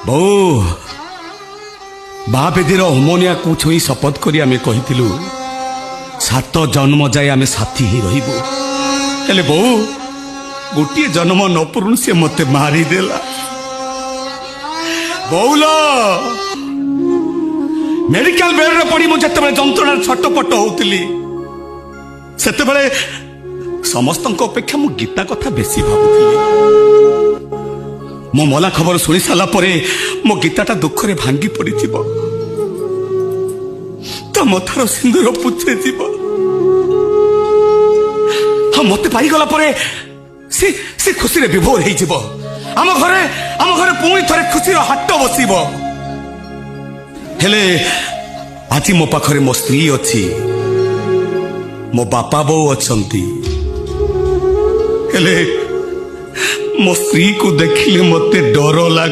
बहु बापेदीर होमोनिया को छुई शपथ करी आमे कहिथिलु 7 जन्म जाए आमे साथी ही रहिबो हेले बहु गोटे जन्म न पुरुण से मते मारी देला बहुलो मेडिकल बेड रे पड़ी मु जते जंत्रणा छटपट होउतिली सेते बेले समस्तक अपेक्षा मु गीता कथा बेसी भाबुथिली मो मला खबर सुनी साला परे मो गीताटा दुखरे भांगी पड़ी जीवो ता मथार सिंदूर पुछे जीवो हम मते पाई गला परे से खुशी रे विभोर हे जीवो आम घरे पुणी थरे खुशी रो हाट बसिबो हेले आज मो पाखरे मो स्त्री अच्छी मो बापा बो अछंती हेले मो स्त्री को देखिले मते डर लाग